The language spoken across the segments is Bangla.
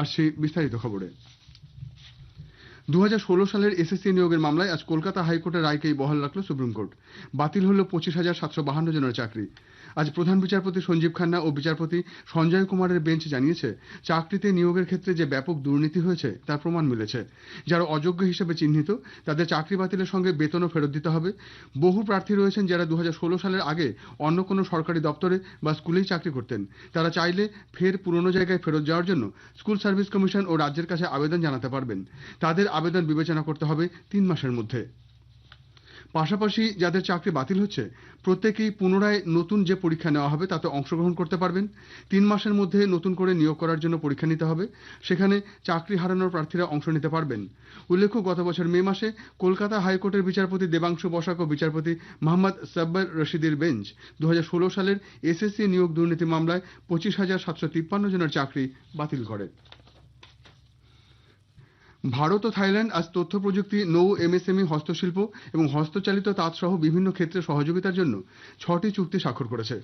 আসছে বিস্তারিত খবরে। 2016 সালের এসএসসি নিয়োগের মামলায় আজ কলকাতা হাইকোর্টের রায়কেই বহাল রাখল সুপ্রিম কোর্ট। বাতিল হল 25,752 জনের চাকরি। আজ প্রধান বিচারপতি সঞ্জীব খান্না ও বিচারপতি সঞ্জয় কুমারের বেঞ্চ জানিয়েছে, চাকরিতে নিয়োগের ক্ষেত্রে যে ব্যাপক দুর্নীতি হয়েছে তার প্রমাণ মিলেছে। যারা অযোগ্য হিসেবে চিহ্নিত তাদের চাকরি বাতিলের সঙ্গে বেতনও ফেরত দিতে হবে। বহু প্রার্থী রয়েছেন যারা 2016 সালের আগে অন্য কোনো সরকারি দপ্তরে বা স্কুলেই চাকরি করতেন। তারা চাইলে ফের পুরনো জায়গায় ফেরত যাওয়ার জন্য স্কুল সার্ভিস কমিশন ও রাজ্যের কাছে আবেদন জানাতে পারবেন। তাদের আবেদন বিবেচনা করতে হবে 3 মাসের মধ্যে। পাশাপাশি যাদের চাকরি বাতিল হচ্ছে প্রত্যেকেই পুনরায় নতুন যে পরীক্ষা নেওয়া হবে তাতে অংশগ্রহণ করতে পারবেন। 3 মাসের মধ্যে নতুন করে নিয়োগ করার জন্য পরীক্ষা নিতে হবে। সেখানে চাকরি হারানোর প্রার্থীরা অংশ নিতে পারবেন। উল্লেখ্য, গত বছর মে মাসে কলকাতা হাইকোর্টের বিচারপতি দেবাংশু বসাক ও বিচারপতি মোহাম্মদ সাব্বার রশিদের বেঞ্চ 2016 সালের এসএসসি নিয়োগ দুর্নীতি মামলায় 25,753 জনের চাকরি বাতিল করে। ভারত ও থাইল্যান্ড আজ তথ্য প্রযুক্তি, নৌ, এমএসএমই, হস্তশিল্প এবং হস্তচালিত তাঁত সহ বিভিন্ন ক্ষেত্রে সহযোগিতার জন্য 6টি চুক্তি স্বাক্ষর করেছে।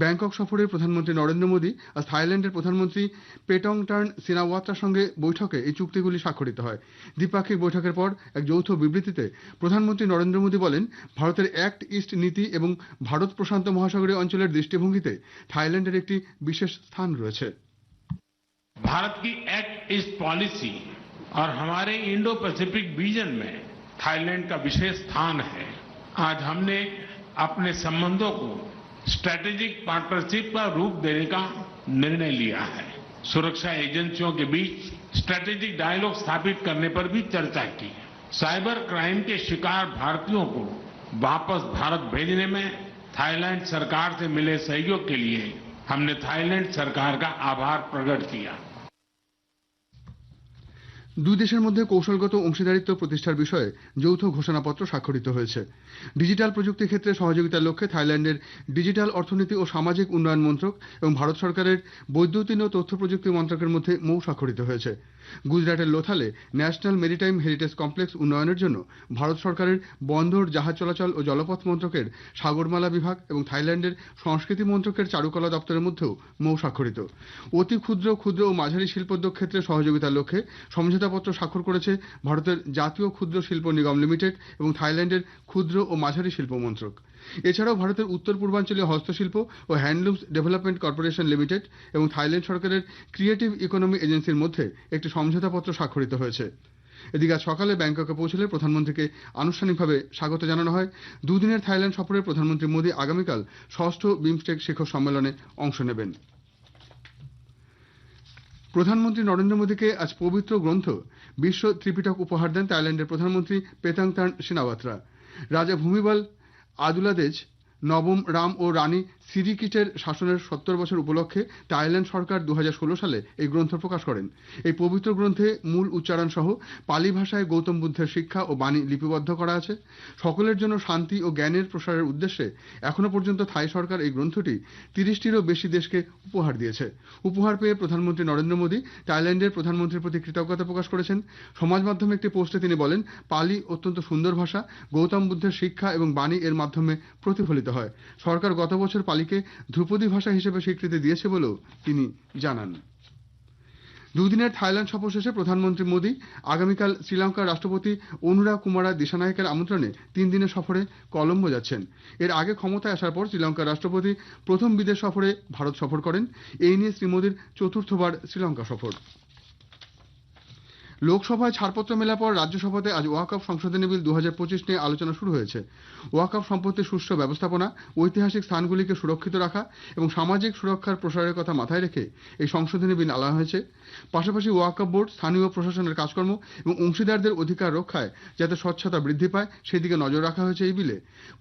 ব্যাংকক সফরে প্রধানমন্ত্রী নরেন্দ্র মোদী আজ থাইল্যান্ডের প্রধানমন্ত্রী পেটংটার্ন সিনাওয়াত্রার সঙ্গে বৈঠকে এই চুক্তিগুলি স্বাক্ষরিত হয়। দ্বিপাক্ষিক বৈঠকের পর এক যৌথ বিবৃতিতে প্রধানমন্ত্রী নরেন্দ্র মোদী বলেন, ভারতের অ্যাক্ট ইস্ট নীতি এবং ভারত প্রশান্ত মহাসাগরীয় অঞ্চলের দৃষ্টিভঙ্গিতে থাইল্যান্ডের একটি বিশেষ স্থান রয়েছে। भारत की एक्ट ईस्ट पॉलिसी और हमारे इंडो पैसिफिक रीजन में थाईलैंड का विशेष स्थान है। आज हमने अपने संबंधों को स्ट्रेटेजिक पार्टनरशिप का रूप देने का निर्णय लिया है। सुरक्षा एजेंसियों के बीच स्ट्रेटेजिक डायलॉग स्थापित करने पर भी चर्चा की। साइबर क्राइम के शिकार भारतीयों को वापस भारत भेजने में थाईलैंड सरकार से मिले सहयोग के लिए हमने थाईलैंड सरकार का आभार प्रकट किया। দুই দেশের মধ্যে কৌশলগত অংশীদারিত্ব প্রতিষ্ঠার বিষয়ে যৌথ ঘোষণাপত্র স্বাক্ষরিত হয়েছে। ডিজিটাল প্রযুক্তি ক্ষেত্রে সহযোগিতার লক্ষ্যে থাইল্যান্ডের ডিজিটাল অর্থনীতি ও সামাজিক উন্নয়ন মন্ত্রক এবং ভারত সরকারের বৈদ্যুতিন ও তথ্য প্রযুক্তি মন্ত্রকের মধ্যে মৌ স্বাক্ষরিত হয়েছে। গুজরাটের লোথালে ন্যাশনাল মেরিটাইম হেরিটেজ কমপ্লেক্স উন্নয়নের জন্য ভারত সরকারের বন্দর, জাহাজ চলাচল ও জলপথ মন্ত্রকের সাগরমালা বিভাগ এবং থাইল্যান্ডের সংস্কৃতি মন্ত্রকের চারুকলা দপ্তরের মধ্যেও মৌ স্বাক্ষরিত। অতি ক্ষুদ্র, ক্ষুদ্র ও মাঝারি শিল্পোদ্যোগ ক্ষেত্রে সহযোগিতার লক্ষ্যে সমঝোতাপত্র স্বাক্ষর করেছে ভারতের জাতীয় ক্ষুদ্র শিল্প নিগম লিমিটেড এবং থাইল্যান্ডের ক্ষুদ্র ও মাঝারি শিল্প মন্ত্রক। এছাড়াও ভারতের উত্তর পূর্বাঞ্চলীয় হস্তশিল্প ও হ্যান্ডলুমস ডেভেলপমেন্ট কর্পোরেশন লিমিটেড এবং থাইল্যান্ড সরকারের ক্রিয়েটিভ ইকোনমি এজেন্সির মধ্যে একটি সমঝোতাপত্র স্বাক্ষরিত হয়েছে। এদিকে আজ সকালে ব্যাংককে পৌঁছলে প্রধানমন্ত্রীকে আনুষ্ঠানিকভাবে স্বাগত জানানো হয়। দুদিনের থাইল্যান্ড সফরে প্রধানমন্ত্রী মোদী আগামীকাল 6ষ্ঠ বিমস্টেক শিখর সম্মেলনে অংশ নেবেন। প্রধানমন্ত্রী নরেন্দ্র মোদীকে আজ পবিত্র গ্রন্থ বিশ্ব ত্রিপিটক উপহার দেন থাইল্যান্ডের প্রধানমন্ত্রী পেটংটার্ন সিনাওয়াত্রা। রাজা ভূমিবল আদুলাদেজ নবম রাম ও রানী সিরিকিটের শাসনের 70 বছর উপলক্ষে থাইল্যান্ড সরকার 2016 সালে এই গ্রন্থ প্রকাশ করেন। এই পবিত্র গ্রন্থে মূল উচ্চারণ সহ পালি ভাষায় গৌতম বুদ্ধের শিক্ষা ও বাণী লিপিবদ্ধ করা আছে। সকলের জন্য শান্তি ও জ্ঞানের প্রসারের উদ্দেশ্যে এখনো পর্যন্ত থাই সরকার এই গ্রন্থটি 30টিরও বেশি দেশকে উপহার দিয়েছে। উপহার পেয়ে প্রধানমন্ত্রী নরেন্দ্র মোদী থাইল্যান্ডের প্রধানমন্ত্রীর প্রতি কৃতজ্ঞতা প্রকাশ করেছেন। সমাজ মাধ্যমে একটি পোস্টে তিনি বলেন, পালি অত্যন্ত সুন্দর ভাষা, গৌতম বুদ্ধের শিক্ষা এবং বাণী এর মাধ্যমে প্রতিফলিত হয়। সরকার গত বছর পালিকে ধ্রুপদী ভাষা হিসেবে স্বীকৃতি দিয়েছে বলেও তিনি জানান। দুদিনের থাইল্যান্ড সফর শেষে প্রধানমন্ত্রী মোদী আগামীকাল শ্রীলঙ্কার রাষ্ট্রপতি অনুরা কুমারা দিসানায়েকের আমন্ত্রণে 3 দিনের সফরে কলম্বো যাচ্ছেন। এর আগে ক্ষমতায় আসার পর শ্রীলঙ্কার রাষ্ট্রপতি প্রথম বিদেশ সফরে ভারত সফর করেন। এই নিয়ে শ্রী মোদীর চতুর্থবার শ্রীলঙ্কা সফর। লোকসভায় ছাড়পত্র মেলার পর রাজ্যসভাতে আজ ওয়াকফ সংশোধনী বিল 2025 নিয়ে আলোচনা শুরু হয়েছে। ওয়াকফ সম্পত্তির সুষ্ঠু ব্যবস্থাপনা, ঐতিহাসিক স্থানগুলিকে সুরক্ষিত রাখা এবং সামাজিক সুরক্ষার প্রসারের কথা মাথায় রেখে এই সংশোধনী বিল আনা হয়েছে। পাশাপাশি ওয়াকফ বোর্ড, স্থানীয় প্রশাসনের কাজকর্ম এবং অংশীদারদের অধিকার রক্ষায় যাতে স্বচ্ছতা বৃদ্ধি পায় সেদিকে নজর রাখা হয়েছে এই বিলে।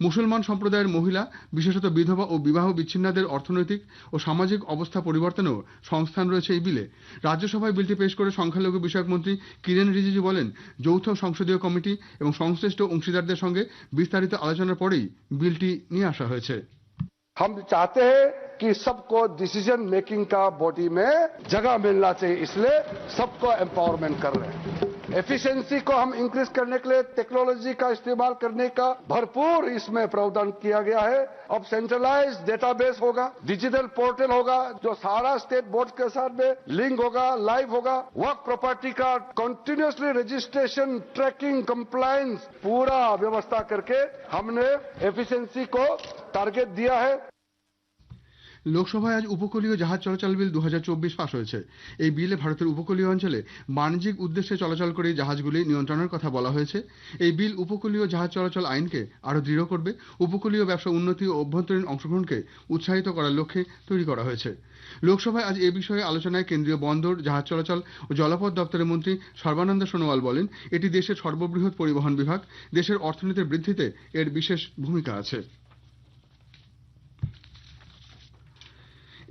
মুসলমান সম্প্রদায়ের মহিলা, বিশেষত বিধবা ও বিবাহ বিচ্ছিন্নদের অর্থনৈতিক ও সামাজিক অবস্থা পরিবর্তনেও সংস্থান রয়েছে এই বিলে। রাজ্যসভায় বিলটি পেশ করে সংখ্যালঘু বিষয়ক মন্ত্রী কিরেন রিজিজু বলেন, যৌথ সংসদীয় কমিটি এবং সংশ্লিষ্ট অংশীদারদের সঙ্গে বিস্তারিত আলোচনার পরেই বিলটি নিয়ে আসা হয়েছে। हम चाहते हैं कि सबको डिसीजन मेकिंग का बॉडी में जगह मिलना चाहिए, इसलिए सबको एम्पावरमेंट कर रहे हैं। एफिशिएंसी को हम इंक्रीज करने के लिए टेक्नोलॉजी का इस्तेमाल करने का भरपूर इसमें प्रावधान किया गया है। अब सेंट्रलाइज डेटाबेस होगा, डिजिटल पोर्टल होगा जो सारा स्टेट बोर्ड के साथ में लिंक होगा, लाइव होगा। वर्क प्रॉपर्टी का कंटिन्यूसली रजिस्ट्रेशन, ट्रैकिंग, कंप्लायंस पूरा व्यवस्था करके हमने एफिशिएंसी को टारगेट दिया है। লোকসভায় আজ উপকূলীয় জাহাজ চলাচল বিল 2024 পাশ হয়েছে। এই বিলে ভারতের উপকূলীয় অঞ্চলে বাণিজ্যিক উদ্দেশ্যে চলাচলকারী জাহাজগুলি নিয়ন্ত্রণের কথা বলা হয়েছে। এই বিল উপকূলীয় জাহাজ চলাচল আইনকে আরো দৃঢ় করবে, উপকূলীয় ব্যবসা উন্নতি ও অভ্যন্তরীণ অংশগ্রহণকে উৎসাহিত করার লক্ষ্যে তৈরি করা হয়েছে। লোকসভায় আজ এ বিষয়ে আলোচনায় কেন্দ্রীয় বন্দর, জাহাজ চলাচল ও জলপথ দপ্তরের মন্ত্রী সর্বানন্দ সোনোয়াল বলেন, এটি দেশের সর্ববৃহৎ পরিবহন বিভাগ, দেশের অর্থনীতির বৃদ্ধিতে এর বিশেষ ভূমিকা আছে।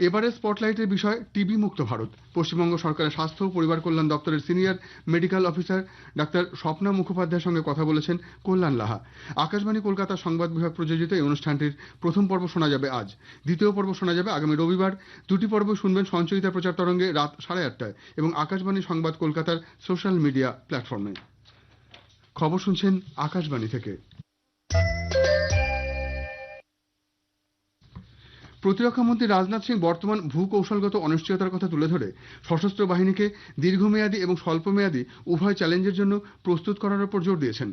এবারে স্পটলাইটের বিষয় টিবি মুক্ত ভারত। পশ্চিমবঙ্গ সরকারের স্বাস্থ্য ও পরিবার কল্যাণ দপ্তরের senior medical officer doctor Swapna মুখোপাধ্যায়ের সঙ্গে কথা বলেছেন কল্যাণ লাহা। আকাশবাণী কলকাতা সংবাদ বিভাগ প্রযোজিত এই অনুষ্ঠানটির প্রথম পর্ব শোনা যাবে আজ, দ্বিতীয় পর্ব শোনা যাবে আগামী রবিবার। দুটি পর্ব শুনবেন সঞ্চয়িতা প্রচার তরঙ্গে রাত 8:30টায় এবং আকাশবাণী সংবাদ কলকাতার সোশ্যাল মিডিয়া প্ল্যাটফর্মে। খবর শুনছেন আকাশবাণী থেকে। প্রতিরক্ষামন্ত্রী রাজনাথ সিং বর্তমান ভূকৌশলগত অনিশ্চয়তার কথা তুলে ধরে সশস্ত্র বাহিনীকে দীর্ঘমেয়াদী এবং স্বল্পমেয়াদী উভয় চ্যালেঞ্জের জন্য প্রস্তুত করার উপর জোর দিয়েছেন।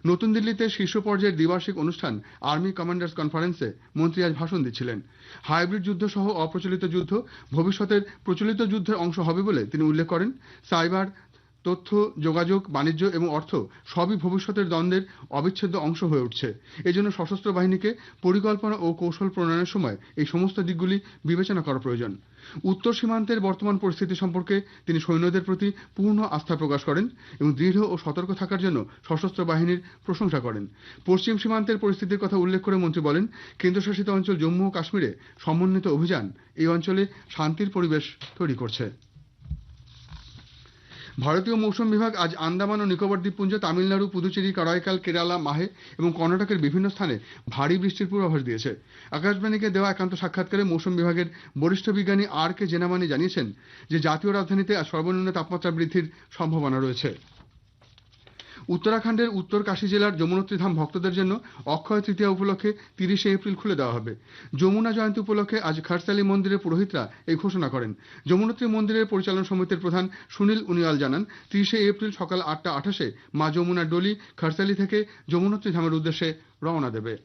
নতুন দিল্লিতে শীর্ষ পর্যায়ের দ্বিবার্ষিক অনুষ্ঠান আর্মি কমান্ডার্স কনফারেন্সে মন্ত্রী আজ ভাষণ দিচ্ছিলেন। হাইব্রিড যুদ্ধ সহ অপ্রচলিত যুদ্ধ ভবিষ্যতের প্রচলিত যুদ্ধের অংশ হবে বলে তিনি উল্লেখ করেন। সাইবার, তথ্য, যোগাযোগ, বাণিজ্য এবং অর্থ সবই ভবিষ্যতের দ্বন্দ্বের অবিচ্ছেদ্য অংশ হয়ে উঠছে। এজন্য সশস্ত্র বাহিনীকে পরিকল্পনা ও কৌশল প্রণয়নের সময় এই সমস্ত দিকগুলি বিবেচনা করা প্রয়োজন। উত্তর সীমান্তের বর্তমান পরিস্থিতি সম্পর্কে তিনি সৈন্যদের প্রতি পূর্ণ আস্থা প্রকাশ করেন এবং দৃঢ় ও সতর্ক থাকার জন্য সশস্ত্র বাহিনীর প্রশংসা করেন। পশ্চিম সীমান্তের পরিস্থিতির কথা উল্লেখ করে মন্ত্রী বলেন, কেন্দ্রশাসিত অঞ্চল জম্মু ও কাশ্মীরে সমন্বিত অভিযান এই অঞ্চলে শান্তির পরিবেশ তৈরি করছে। ভারতীয় মৌসুম বিভাগ আজ আন্দামান ও নিকোবর দ্বীপপুঞ্জ, তামিলনাড়ু, পুদুচেরি, কারাইকাল, কেরালা, মাহে এবং কর্ণাটকের বিভিন্ন স্থানে ভারী বৃষ্টির পূর্বাভাস দিয়েছে। আকাশবাণীকে দেওয়া একান্ত সাক্ষাৎকারে মৌসুম বিভাগের বরিষ্ঠ বিজ্ঞানী আর কে জেনামানি জানিয়েছেন যে জাতীয় রাজধানীতে আজ সর্বনিম্ন তাপমাত্রা বৃদ্ধির সম্ভাবনা রয়েছে। উত্তরাখণ্ডের উত্তর কাশী জেলার যমুনোত্রী ধাম ভক্তদের জন্য অক্ষয় তৃতীয়া উপলক্ষে 30শে এপ্রিল খুলে দেওয়া হবে। যমুনা জয়ন্তী উপলক্ষে আজ খরসালি মন্দিরের পুরোহিতরা এই ঘোষণা করেন। যমুনোত্রী মন্দিরের পরিচালন সমিতির প্রধান সুনীল উনিয়াল জানান, 30শে এপ্রিল সকাল 8:28-এ মা যমুনার ডলি খরসালি থেকে যমুনোত্রী ধামের উদ্দেশ্যে রওনা দেবে।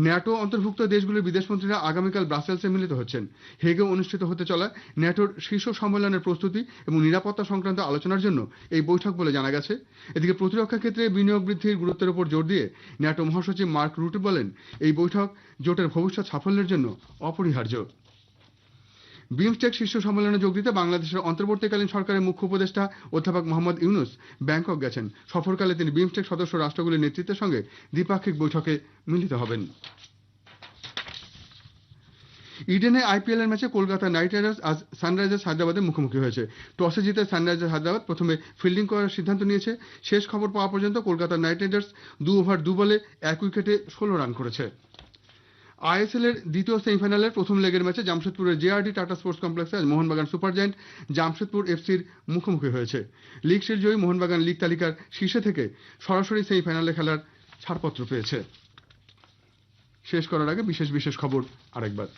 ন্যাটো অন্তর্ভুক্ত দেশগুলির বিদেশমন্ত্রীরা আগামীকাল ব্রাসেলসে মিলিত হচ্ছেন। হেগে অনুষ্ঠিত হতে চলা ন্যাটোর শীর্ষ সম্মেলনের প্রস্তুতি এবং নিরাপত্তা সংক্রান্ত আলোচনার জন্য এই বৈঠক বলে জানা গেছে। এদিকে প্রতিরক্ষা ক্ষেত্রে বিনিয়োগ বৃদ্ধির গুরুত্বের উপর জোর দিয়ে ন্যাটো মহাসচিব মার্ক রুটে বলেন, এই বৈঠক জোটের ভবিষ্যৎ সাফল্যের জন্য অপরিহার্য। বিমস্টেক শীর্ষ সম্মেলনে যোগ দিতে বাংলাদেশের অন্তর্বর্তীকালীন সরকারের মুখ্য উপদেষ্টা অধ্যাপক মোহাম্মদ ইউনুস ব্যাংকক গেছেন। সফরকালে তিনি বিমস্টেক সদস্য রাষ্ট্রগুলির নেতৃত্বের সঙ্গে দ্বিপাক্ষিক বৈঠকে মিলিত হবেন। ইডেনে আইপিএল এর ম্যাচে কলকাতা নাইট রাইডার্স আজ সানরাইজার্স হায়দ্রাবাদের মুখোমুখি হয়েছে। টসে জিতে সানরাইজার্স হায়দ্রাবাদ প্রথমে ফিল্ডিং করার সিদ্ধান্ত নিয়েছে। শেষ খবর পাওয়া পর্যন্ত কলকাতা নাইট রাইডার্স 2 ওভার 2 বলে 1 উইকেটে 16 রান করেছে। আইএসএল এর দ্বিতীয় সেমিফাইনালের প্রথম লেগের ম্যাচে জামশেদপুরের জেআরডি টাটা স্পোর্টস কমপ্লেক্সে আজ মোহনবাগান সুপার জায়ান্ট জামশেদপুর এফসির মুখোমুখি হয়েছে। লিগ শিরোপা জয়ী মোহনবাগান লিগ তালিকার শীর্ষে থেকে সরাসরি সেমিফাইনালে খেলার ছাড়পত্র পেয়েছে। শেষ করার আগে বিশেষ খবর আরেকবার।